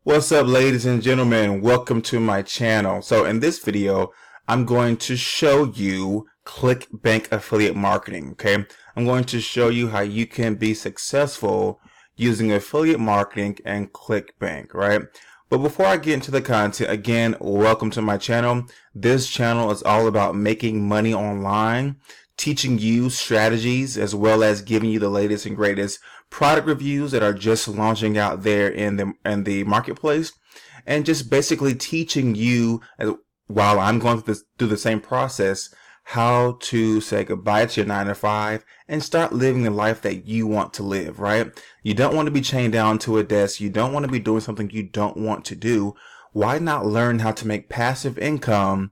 What's up, ladies and gentlemen? Welcome to my channel. So in this video, I'm going to show you Clickbank affiliate marketing, okay? I'm going to show you how you can be successful using affiliate marketing and Clickbank, right? But before I get into the content, again, welcome to my channel. This channel is all about making money online, teaching you strategies, as well as giving you the latest and greatest product reviews that are just launching out there in the marketplace, and just basically teaching you, while I'm going through the same process, how to say goodbye to your 9 to 5 and start living the life that you want to live, right? You don't want to be chained down to a desk. You don't want to be doing something you don't want to do. Why not learn how to make passive income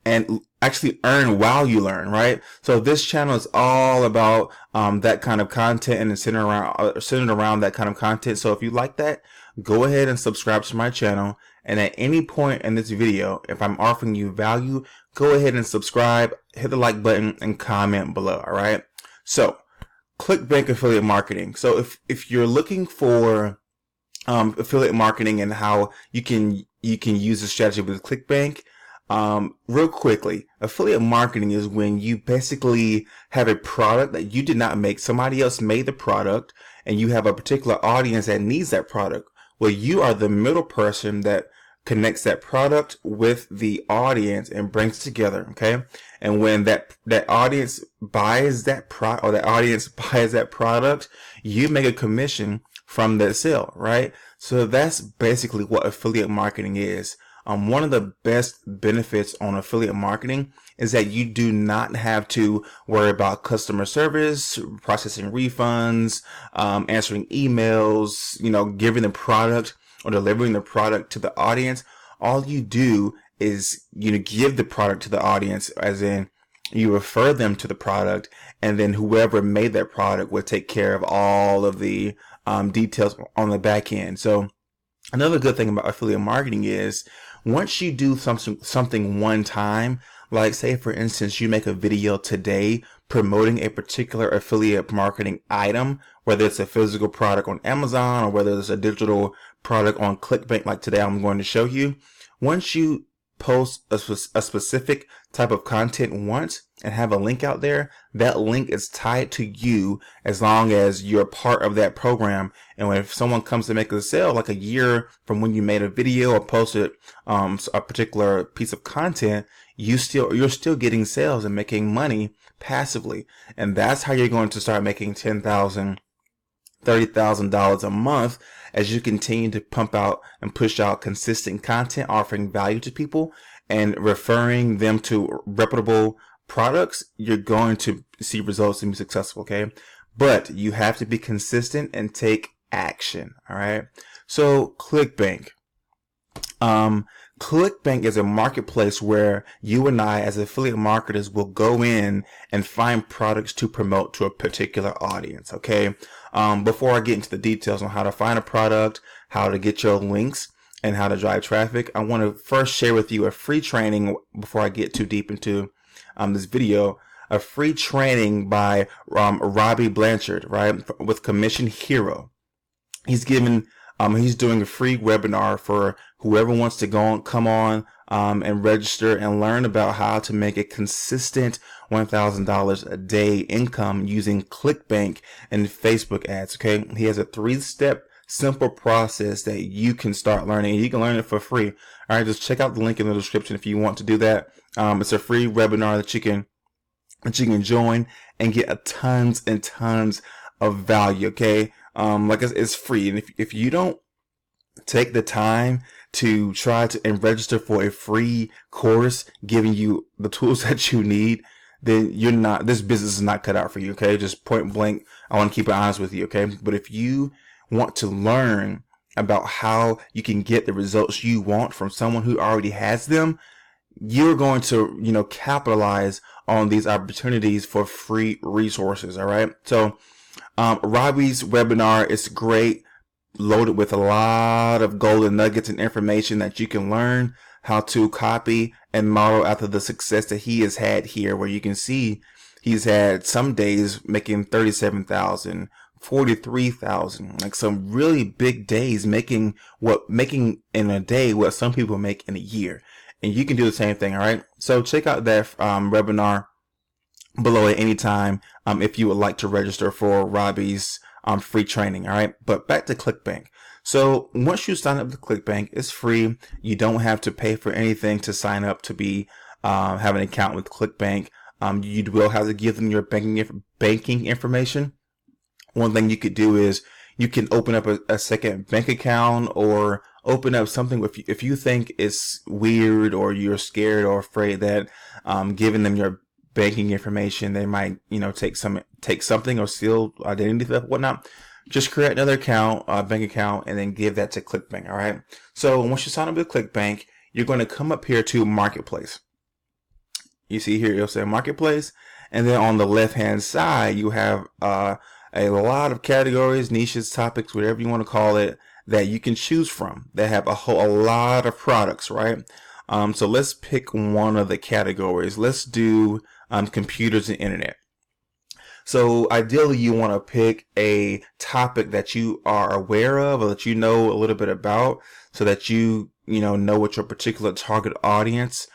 and actually earn while you learn, right? So this channel is all about that kind of content and centered around that kind of content. So if you like that, go ahead and subscribe to my channel. And at any point in this video, if I'm offering you value, go ahead and subscribe, hit the like button, and comment below. All right. So Clickbank affiliate marketing. So if you're looking for affiliate marketing and how you can use the strategy with Clickbank. Real quickly, affiliate marketing is when you basically have a product that you did not make. Somebody else made the product, and you have a particular audience that needs that product. Well, you are the middle person that connects that product with the audience and brings it together. Okay. And when that audience buys that product, you make a commission from that sale, right? So that's basically what affiliate marketing is. One of the best benefits on affiliate marketing is that you do not have to worry about customer service, processing refunds, answering emails, giving the product or delivering the product to the audience. All you do is, give the product to the audience, as in you refer them to the product, and then whoever made that product will take care of all of the details on the back end. So another good thing about affiliate marketing is once you do something one time, like say for instance, you make a video today promoting a particular affiliate marketing item, whether it's a physical product on Amazon or whether it's a digital product on Clickbank, like today I'm going to show you. Once you post a specific type of content once and have a link out there, that link is tied to you as long as you're part of that program. And if someone comes to make a sale like a year from when you made a video or posted a particular piece of content, you're still getting sales and making money passively. And that's how you're going to start making $10,000, $30,000 a month as you continue to pump out and push out consistent content, offering value to people and referring them to reputable products. You're going to see results and be successful, okay? But you have to be consistent and take action, all right? So Clickbank. Clickbank is a marketplace where you and I as affiliate marketers will go in and find products to promote to a particular audience, okay? Before I get into the details on how to find a product, how to get your links, and how to drive traffic, I want to first share with you a free training before I get too deep into this video. A free training by Robbie Blanchard, right, with Commission Hero. He's doing a free webinar for whoever wants to come on and register and learn about how to make a consistent $1,000 a day income using Clickbank and Facebook ads. Okay, he has a 3-step simple process that you can start learning. You can learn it for free. All right, just check out the link in the description if you want to do that. It's a free webinar that you can join and get tons and tons of value. Okay. Like it's free, and if you don't take the time to try to and register for a free course giving you the tools that you need, then this business is not cut out for you. Okay, just point blank, I want to keep it honest with you. Okay, but if you want to learn about how you can get the results you want from someone who already has them, you're going to capitalize on these opportunities for free resources. All right, so Robbie's webinar is great, loaded with a lot of golden nuggets and information that you can learn how to copy and model after the success that he has had here, where you can see he's had some days making $37,000, $43,000, like some really big days, making in a day what some people make in a year. And you can do the same thing. All right. So check out that webinar below at any time if you would like to register for Robbie's free training. All right. But back to Clickbank. So once you sign up with Clickbank, it's free. You don't have to pay for anything to sign up to be have an account with Clickbank. You will have to give them your banking information. One thing you could do is you can open up a second bank account, or open up something if you think it's weird, or you're scared or afraid that giving them your banking information, they might, take something or steal identity theft, whatnot. Just create another account, bank account, and then give that to Clickbank. All right. So once you sign up with Clickbank, you're going to come up here to Marketplace. You see here, it'll say Marketplace, and then on the left-hand side, you have a lot of categories, niches, topics, whatever you want to call it, that you can choose from. They have a lot of products, right? So let's pick one of the categories. Let's do computers and internet. So ideally, you want to pick a topic that you are aware of, or that you know a little bit about, so that you know what your particular target audience,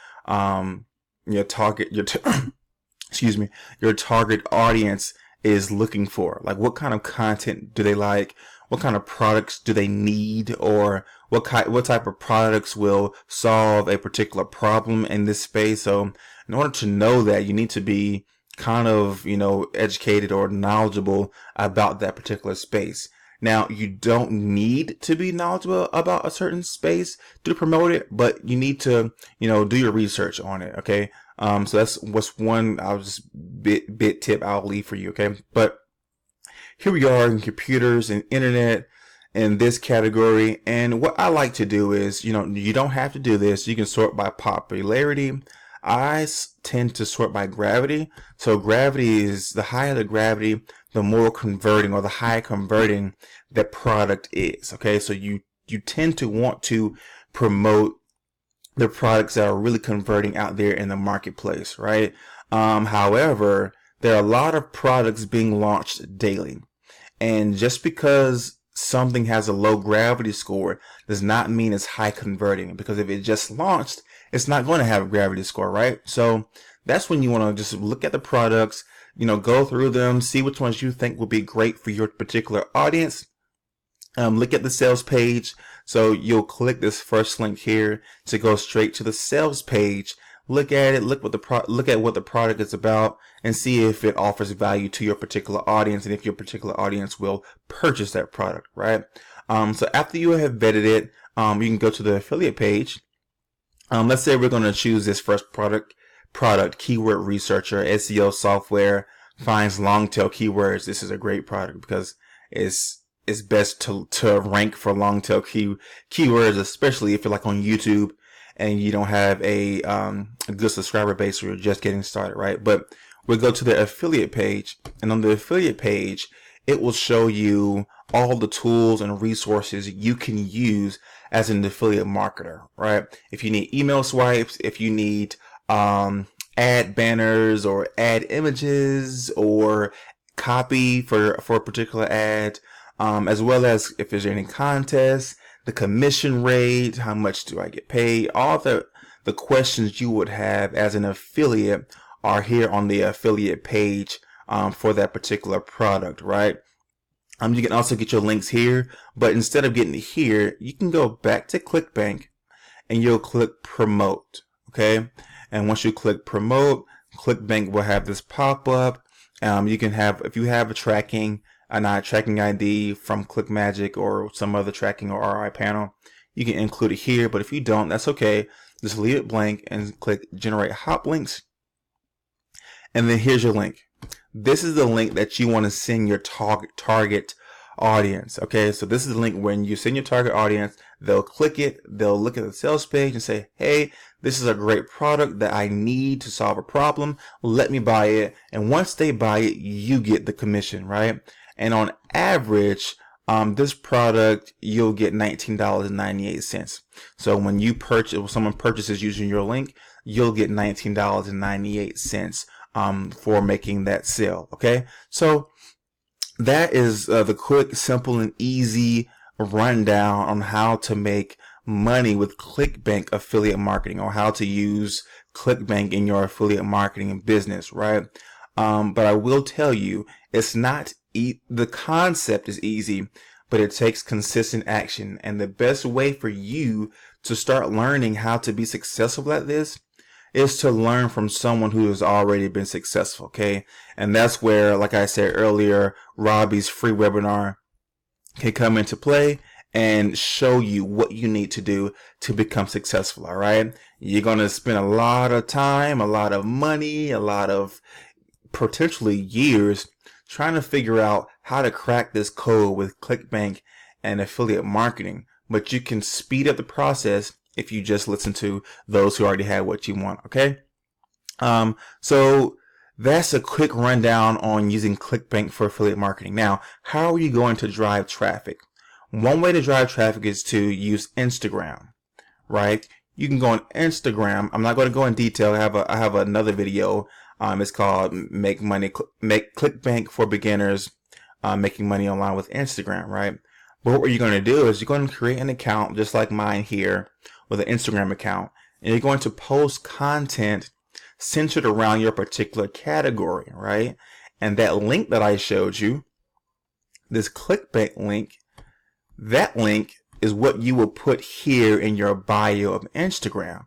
your target audience is looking for. Like, what kind of content do they like? What kind of products do they need? Or what type of products will solve a particular problem in this space? So in order to know that, you need to be kind of, educated or knowledgeable about that particular space. Now, you don't need to be knowledgeable about a certain space to promote it, but you need to, do your research on it. Okay. So that's what's one, I'll just bit tip I'll leave for you. Okay. But here we are in computers and internet in this category. And what I like to do is, you don't have to do this. You can sort by popularity. I tend to sort by gravity. So gravity is, the higher the gravity, the more converting, or the higher converting that product is. Okay. So you tend to want to promote the products that are really converting out there in the marketplace, right? However, there are a lot of products being launched daily. And just because something has a low gravity score does not mean it's high converting, because if it just launched, it's not going to have a gravity score, right? So that's when you want to just look at the products, go through them, see which ones you think will be great for your particular audience. Look at the sales page. So you'll click this first link here to go straight to the sales page. Look at it, look at what the product is about, and see if it offers value to your particular audience, and if your particular audience will purchase that product, right? So after you have vetted it, you can go to the affiliate page. Let's say we're going to choose this first product, Keyword Researcher, SEO software, finds long tail keywords. This is a great product because it's best to rank for long tail keywords, especially if you're like on YouTube and you don't have a good subscriber base, or you're just getting started, right? But we'll go to the affiliate page, and on the affiliate page, it will show you all the tools and resources you can use as an affiliate marketer, right? If you need email swipes, if you need ad banners or ad images or copy for a particular ad, as well as if there's any contests, the commission rate, how much do I get paid, all the questions you would have as an affiliate are here on the affiliate page for that particular product, right? You can also get your links here, but instead of getting it here, you can go back to Clickbank and you'll click promote. Okay. And once you click promote, Clickbank will have this pop up. You can have, if you have a tracking ID from ClickMagic or some other tracking or ROI panel, you can include it here. But if you don't, that's okay. Just leave it blank and click generate hop links. And then here's your link. This is the link that you want to send your target audience. Okay, so this is the link when you send your target audience, they'll click it, they'll look at the sales page and say, hey, this is a great product that I need to solve a problem. Let me buy it. And once they buy it, you get the commission, right? And on average, this product, you'll get $19.98. So when someone purchases using your link, you'll get $19.98 for making that sale. Okay, so that is the quick, simple, and easy rundown on how to make money with Clickbank affiliate marketing, or how to use Clickbank in your affiliate marketing business, right? But I will tell you, it's not the concept is easy, but it takes consistent action. And the best way for you to start learning how to be successful at this is to learn from someone who has already been successful, okay? And that's where, like I said earlier, Robbie's free webinar can come into play and show you what you need to do to become successful, all right? You're going to spend a lot of time, a lot of money, a lot of potentially years trying to figure out how to crack this code with Clickbank and affiliate marketing. But you can speed up the process if you just listen to those who already had what you want, okay? So that's a quick rundown on using Clickbank for affiliate marketing. Now, how are you going to drive traffic? One way to drive traffic is to use Instagram, right? You can go on Instagram. I'm not going to go in detail. I have another video. It's called Make Clickbank for Beginners, Making Money Online with Instagram, right? But what you're going to do is you're going to create an account just like mine here with an Instagram account, and you're going to post content centered around your particular category, right? And that link that I showed you, this Clickbank link, that link is what you will put here in your bio of Instagram.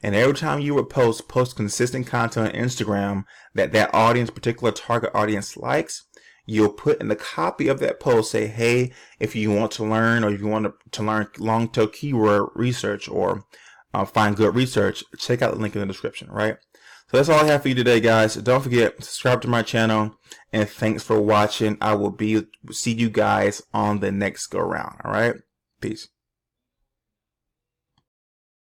And every time you would post consistent content on Instagram that audience, particular target audience likes, you'll put in the copy of that post, say, hey, if you want to learn, or if you want to learn long-tail keyword research, or find good research, check out the link in the description, right? So that's all I have for you today, guys. Don't forget, subscribe to my channel, and thanks for watching. I will see you guys on the next go round. All right, peace.